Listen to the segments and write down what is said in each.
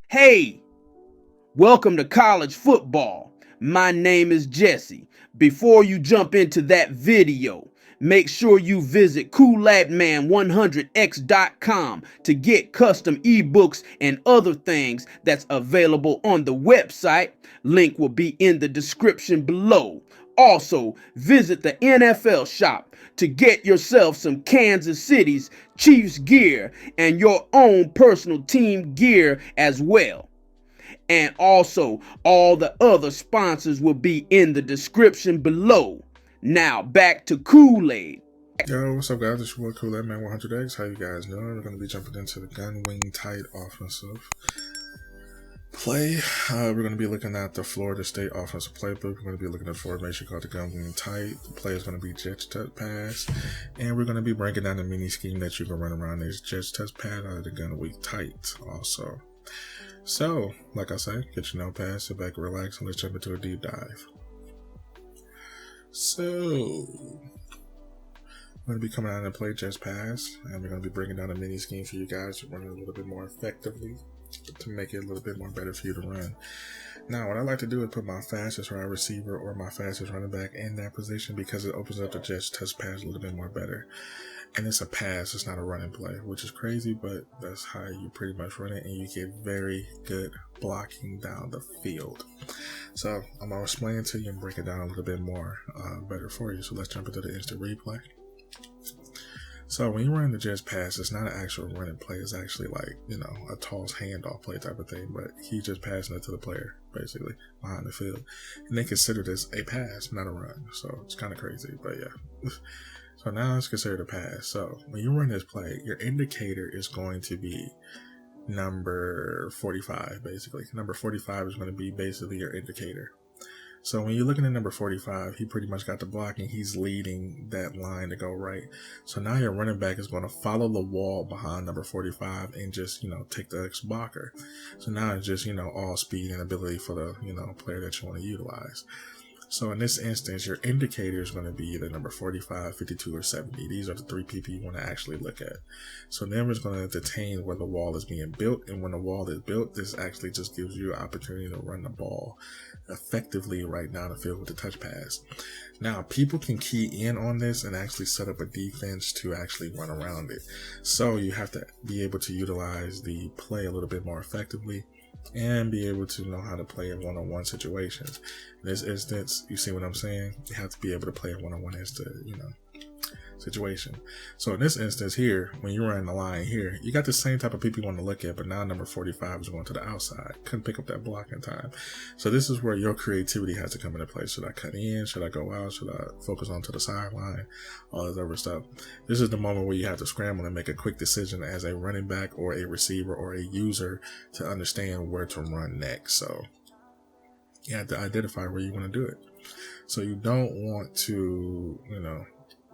Hey, welcome to college football. My name is Jesse. Before you jump into that video, make sure you visit coolladman100x.com to get custom ebooks and other things that's available on the website. Link will be in the description below. Also, visit the NFLShop to get yourself some Kansas City's Chiefs gear and your own personal team gear as well. And also, all the other sponsors will be in the description below. Now, back to Kool-Aid. Yo, what's up, guys? It's your boy Kool-Aid 100X. How you guys doing? We're going to be jumping into the gun wing tight offensive play. We're going to be looking at the Florida State offensive playbook. We're going to be looking at a formation called the gun wing tight. The play is going to be Jets touch pass. And we're going to be breaking down the mini scheme that you can run around this Jets touch pass out of the gun wing tight also. So, like I said, get your notepad, sit back, relax, and let's jump into a deep dive. So, we're going to be coming out and play Jets pass, and we're going to be bringing down a mini scheme for you guys to run it a little bit more effectively, to make it a little bit more better for you to run. Now, what I like to do is put my fastest wide receiver or my fastest running back in that position because it opens up the Jets touch pass a little bit more better. And it's a pass, it's not a running play, which is crazy, but that's how you pretty much run it, and you get very good blocking down the field. So I'm going to explain it to you and break it down a little bit more better for you. So let's jump into the instant replay. So when you run the Jets pass, it's not an actual running play. It's actually like, a toss handoff play type of thing, but he's just passing it to the player, basically, behind the field. And they consider this a pass, not a run. So it's kind of crazy, but yeah. So now it's considered a pass. So when you run this play, your indicator is going to be number 45, basically. Number 45 is going to be basically your indicator. So when you're looking at number 45, he pretty much got the blocking. He's leading that line to go right. So now your running back is going to follow the wall behind number 45 and just, take the X blocker. So now it's just, all speed and ability for the, player that you want to utilize. So in this instance, your indicator is going to be either number 45, 52, or 70. These are the three people you want to actually look at. So then we're going to detain where the wall is being built. And when the wall is built, this actually just gives you an opportunity to run the ball effectively right down the field with the touch pass. Now, people can key in on this and actually set up a defense to actually run around it. So you have to be able to utilize the play a little bit more effectively and be able to know how to play in one-on-one situations. In this instance, you see what I'm saying? You have to be able to play in one-on-one situation. So in this instance here, when you run the line here, you got the same type of people you want to look at, but now number 45 is going to the outside. Couldn't pick up that block in time. So this is where your creativity has to come into play. Should I cut in? Should I go out? Should I focus onto the sideline? All this other stuff. This is the moment where you have to scramble and make a quick decision as a running back or a receiver or a user to understand where to run next. So you have to identify where you want to do it. So you don't want to,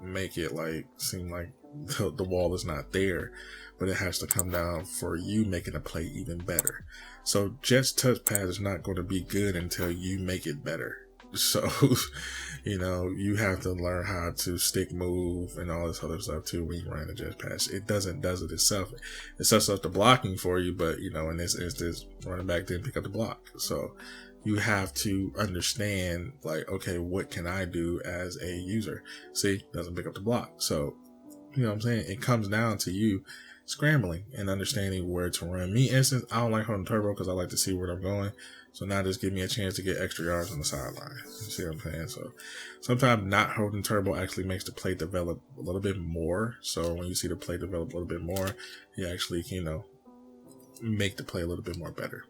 make it seem like the wall is not there, but it has to come down for you making a play even better. So Jets touch pass is not going to be good until you make it better. So, you have to learn how to stick move and all this other stuff too when you run the Jets pass. It does it itself. It sets up the blocking for you, but in this instance, running back didn't pick up the block. So you have to understand, okay, what can I do as a user? See, doesn't pick up the block. So, what I'm saying? It comes down to you scrambling and understanding where to run. Me, instance, I don't like holding turbo because I like to see where I'm going. So now this gives me a chance to get extra yards on the sideline. You see what I'm saying? So sometimes not holding turbo actually makes the play develop a little bit more. So when you see the play develop a little bit more, you actually, make the play a little bit more better.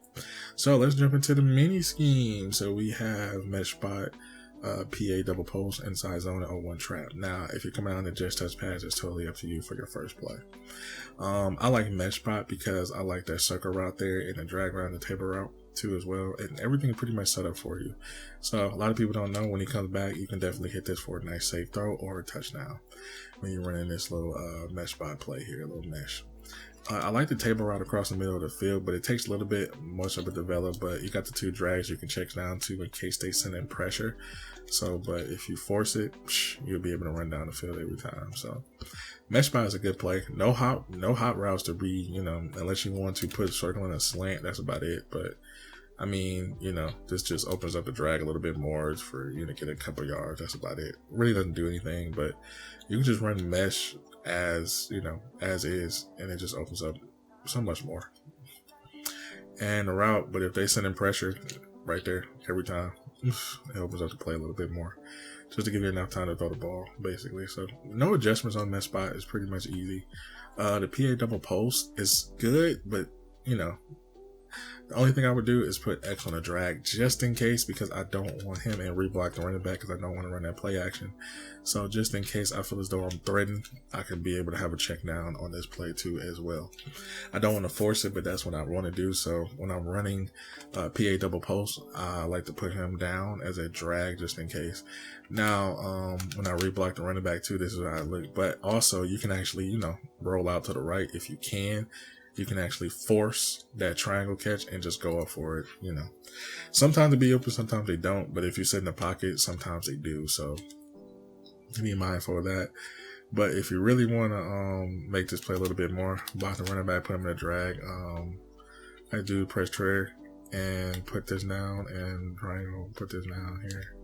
So let's jump into the mini scheme. So we have mesh spot, PA double post, inside zone, and 0-1 trap. Now, if you're coming out in the Jets touch pass, it's totally up to you for your first play. I like mesh spot because I like that circle route there and the drag around the table route too as well, and everything is pretty much set up for you. So a lot of people don't know when he comes back, you can definitely hit this for a nice safe throw or a touchdown when you're running this little mesh spot play here, a little mesh. I like the table route across the middle of the field, but it takes a little bit much of a develop. But you got the 2 drags you can check down to in case they send in pressure. So, but if you force it, you'll be able to run down the field every time. So, mesh spy is a good play. No hot routes to be, unless you want to put circle in a slant. That's about it. But I mean, this just opens up the drag a little bit more for you to get a couple yards. That's about it. Really doesn't do anything, but you can just run mesh as is, and it just opens up so much more. And the route, but if they send in pressure right there every time, it opens up the play a little bit more, just to give you enough time to throw the ball, basically. So no adjustments on that spot is pretty much easy. The PA double post is good, but the only thing I would do is put X on a drag just in case, because I don't want him and reblock the running back because I don't want to run that play action. So just in case I feel as though I'm threatened, I could be able to have a check down on this play too as well. I don't want to force it, but that's what I want to do. So when I'm running PA double post, I like to put him down as a drag just in case. Now, when I reblock the running back too, this is how I look. But also you can actually, roll out to the right if you can. You can actually force that triangle catch and just go up for it, Sometimes they be open, sometimes they don't. But if you sit in the pocket, sometimes they do. So be mindful of that. But if you really want to make this play a little bit more, block the running back, put him in a drag. I do press trigger and put this down, and triangle, put this down here.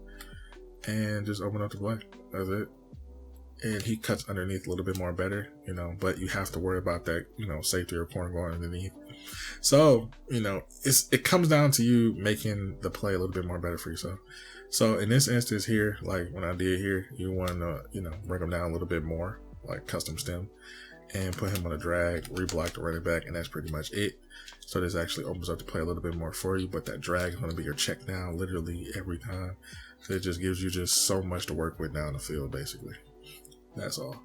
And just open up the play. That's it. And he cuts underneath a little bit more better, but you have to worry about that, safety or corner going underneath. So, it comes down to you making the play a little bit more better for yourself. So in this instance here, like when I did here, you want to, bring him down a little bit more, like custom stem, and put him on a drag, reblock the running back, and that's pretty much it. So this actually opens up the play a little bit more for you, but that drag is going to be your check down literally every time. So it just gives you just so much to work with down the field, basically. That's all.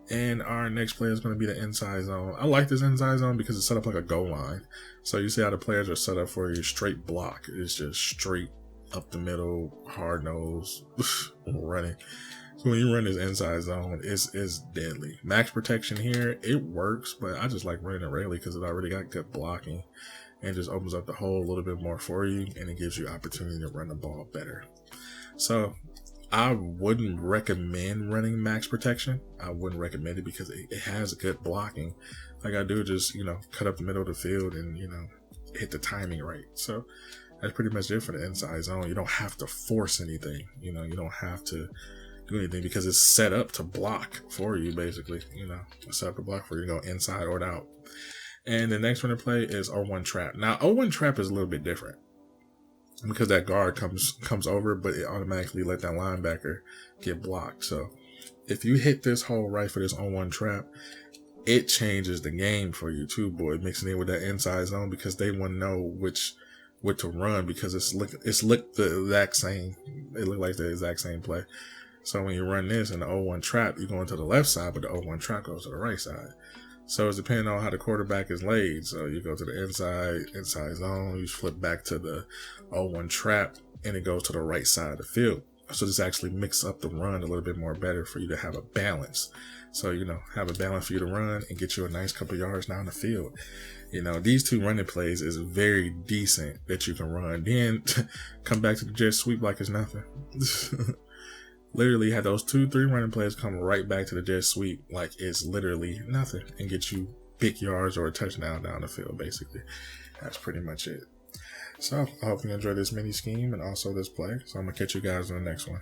And our next play is going to be the inside zone. I like this inside zone because it's set up like a goal line. So you see how the players are set up for your straight block. It's just straight up the middle, hard nose, running. So when you run this inside zone, it's deadly. Max protection here, it works, but I just like running it rarely because it already got good blocking and just opens up the hole a little bit more for you, and it gives you opportunity to run the ball better. So I wouldn't recommend running max protection. I wouldn't recommend it because it has good blocking. Like I do just, cut up the middle of the field and, hit the timing right. So that's pretty much it for the inside zone. You don't have to force anything. You don't have to do anything because it's set up to block for you, basically. It's set up to block for you to go inside or out. And the next one to play is 0-1 trap. Now, 0-1 trap is a little bit different, because that guard comes over, but it automatically let that linebacker get blocked. So if you hit this hole right for this 0-1 trap, it changes the game for you too, boy, mixing in with that inside zone, because they want to know what to run, because it's looked the exact same. It looked like the exact same play. So when you run this in the 0-1 trap, you're going to the left side, but the 0-1 trap goes to the right side. So it's depending on how the quarterback is laid. So you go to the inside zone, you flip back to the 0-1 trap, and it goes to the right side of the field. So this actually mix up the run a little bit more better for you to have a balance. So, have a balance for you to run and get you a nice couple yards down the field. These two running plays is very decent that you can run. Then come back to the jet sweep like it's nothing. Literally had those 2-3 running plays come right back to the jet sweep like it's literally nothing, and get you big yards or a touchdown down the field, basically. That's pretty much it. So I hope you enjoyed this mini scheme and also this play. So I'm going to catch you guys in the next one.